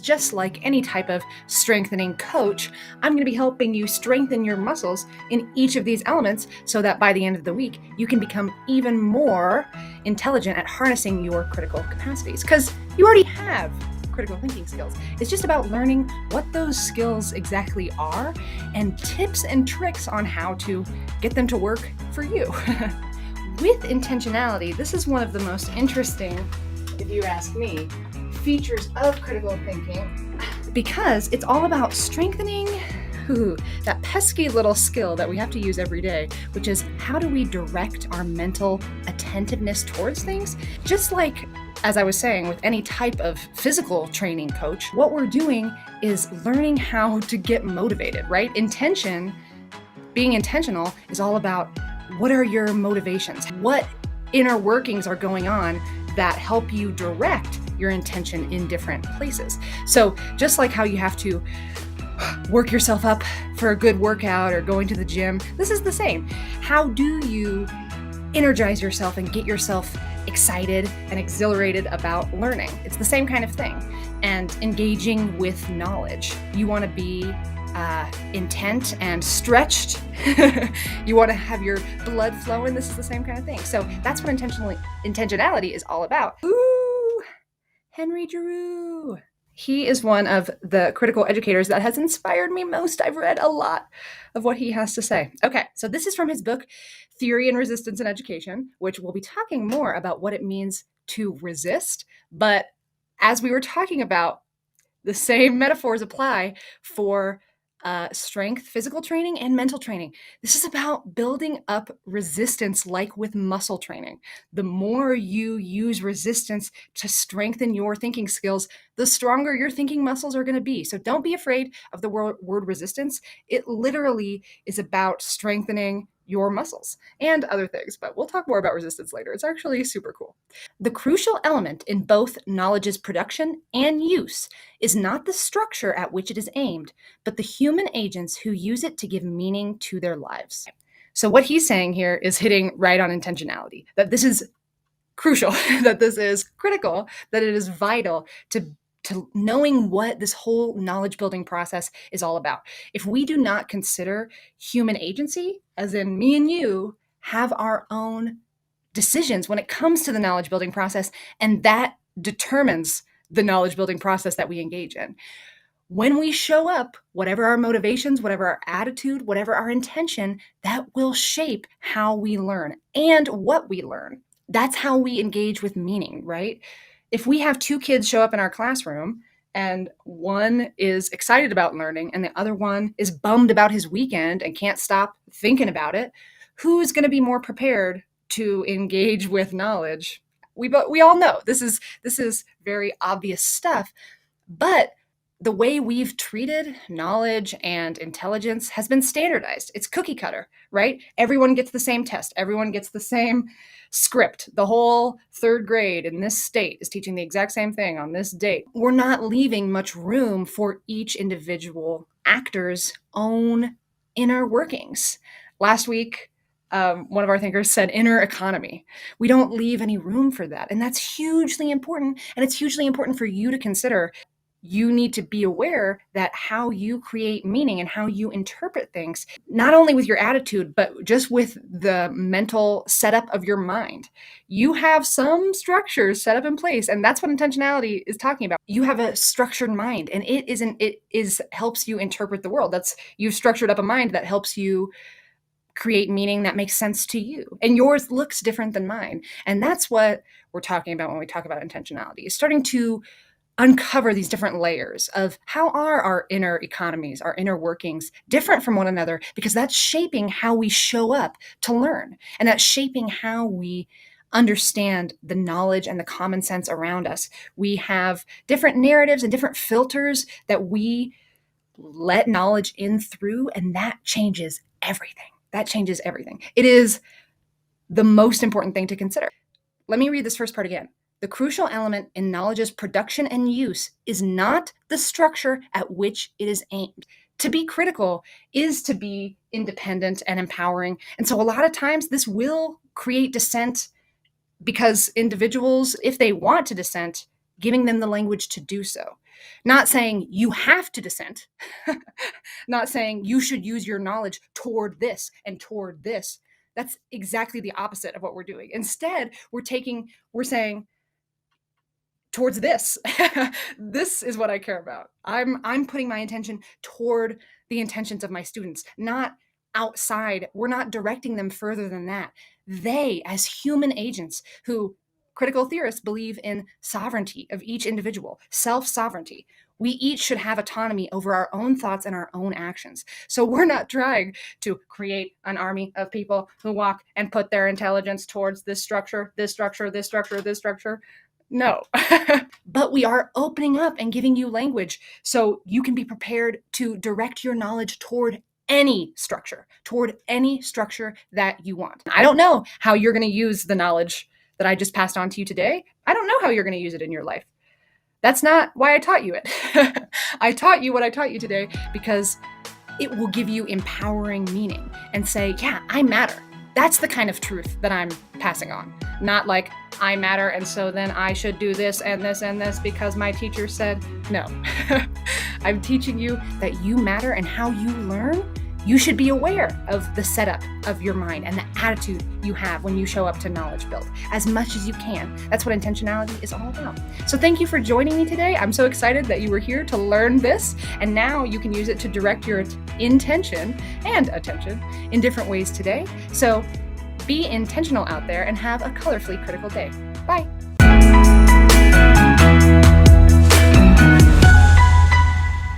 just like any type of strengthening coach, I'm going to be helping you strengthen your muscles in each of these elements so that by the end of the week, you can become even more intelligent at harnessing your critical capacities, because you already have critical thinking skills. It's just about learning what those skills exactly are and tips and tricks on how to get them to work for you. With intentionality, this is one of the most interesting, if you ask me, features of critical thinking, because it's all about strengthening that pesky little skill that we have to use every day, which is how do we direct our mental attentiveness towards things? Just like, as I was saying, with any type of physical training coach, what we're doing is learning how to get motivated, right? Being intentional is all about what are your motivations? What inner workings are going on that help you direct your intention in different places? So just like how you have to work yourself up for a good workout or going to the gym, this is the same. How do you energize yourself and get yourself excited and exhilarated about learning? It's the same kind of thing. And engaging with knowledge. You want to be intent and stretched. You want to have your blood flowing. This is the same kind of thing. So that's what intentionality is all about. Ooh, Henry Giroux. He is one of the critical educators that has inspired me most. I've read a lot of what he has to say. Okay, so this is from his book, Theory and Resistance in Education, which we'll be talking more about what it means to resist. But as we were talking about, the same metaphors apply for strength, physical training, and mental training. This is about building up resistance like with muscle training. The more you use resistance to strengthen your thinking skills, the stronger your thinking muscles are going to be. So don't be afraid of the word resistance. It literally is about strengthening your muscles and other things, but we'll talk more about resistance later. It's actually super cool. The crucial element in both knowledge's production and use is not the structure at which it is aimed, but the human agents who use it to give meaning to their lives. So what he's saying here is hitting right on intentionality, that this is crucial, that this is critical, that it is vital to knowing what this whole knowledge building process is all about. If we do not consider human agency, as in me and you have our own decisions when it comes to the knowledge building process, and that determines the knowledge building process that we engage in. When we show up, whatever our motivations, whatever our attitude, whatever our intention, that will shape how we learn and what we learn. That's how we engage with meaning, right? If we have two kids show up in our classroom and one is excited about learning and the other one is bummed about his weekend and can't stop thinking about it, who's going to be more prepared to engage with knowledge? We all know this is very obvious stuff, but the way we've treated knowledge and intelligence has been standardized. It's cookie cutter, right? Everyone gets the same test. Everyone gets the same script. The whole third grade in this state is teaching the exact same thing on this date. We're not leaving much room for each individual actor's own inner workings. Last week, one of our thinkers said inner economy. We don't leave any room for that. And that's hugely important. And it's hugely important for you to consider. You need to be aware that how you create meaning and how you interpret things, not only with your attitude, but just with the mental setup of your mind. You have some structures set up in place, and that's what intentionality is talking about. You have a structured mind, and it helps you interpret the world. You've structured up a mind that helps you create meaning that makes sense to you. And yours looks different than mine. And that's what we're talking about when we talk about intentionality, is starting to uncover these different layers of how are our inner economies, our inner workings different from one another, because that's shaping how we show up to learn. And that's shaping how we understand the knowledge and the common sense around us. We have different narratives and different filters that we let knowledge in through, and that changes everything. That changes everything. It is the most important thing to consider. Let me read this first part again. The crucial element in knowledge's production and use is not the structure at which it is aimed. To be critical is to be independent and empowering. And so a lot of times this will create dissent, because individuals, if they want to dissent, giving them the language to do so. Not saying you have to dissent, not saying you should use your knowledge toward this and toward this. That's exactly the opposite of what we're doing. Instead, we're saying towards this. This is what I care about. I'm putting my intention toward the intentions of my students, not outside. We're not directing them further than that. They, as human agents who critical theorists believe in sovereignty of each individual, self-sovereignty. We each should have autonomy over our own thoughts and our own actions. So we're not trying to create an army of people who walk and put their intelligence towards this structure, this structure, this structure, this structure. No. But we are opening up and giving you language so you can be prepared to direct your knowledge toward any structure that you want. I don't know how you're going to use the knowledge that I just passed on to you today. I don't know how you're going to use it in your life. That's not why I taught you it. I taught you what I taught you today because it will give you empowering meaning and say, yeah, I matter. That's the kind of truth that I'm passing on. Not like, I matter, and so then I should do this and this and this because my teacher said. No. I'm teaching you that you matter, and how you learn, you should be aware of the setup of your mind and the attitude you have when you show up to knowledge build as much as you can. That's what intentionality is all about. So thank you for joining me today. I'm so excited that you were here to learn this, and now you can use it to direct your intention and attention in different ways today. So be intentional out there and have a colorfully critical day. Bye.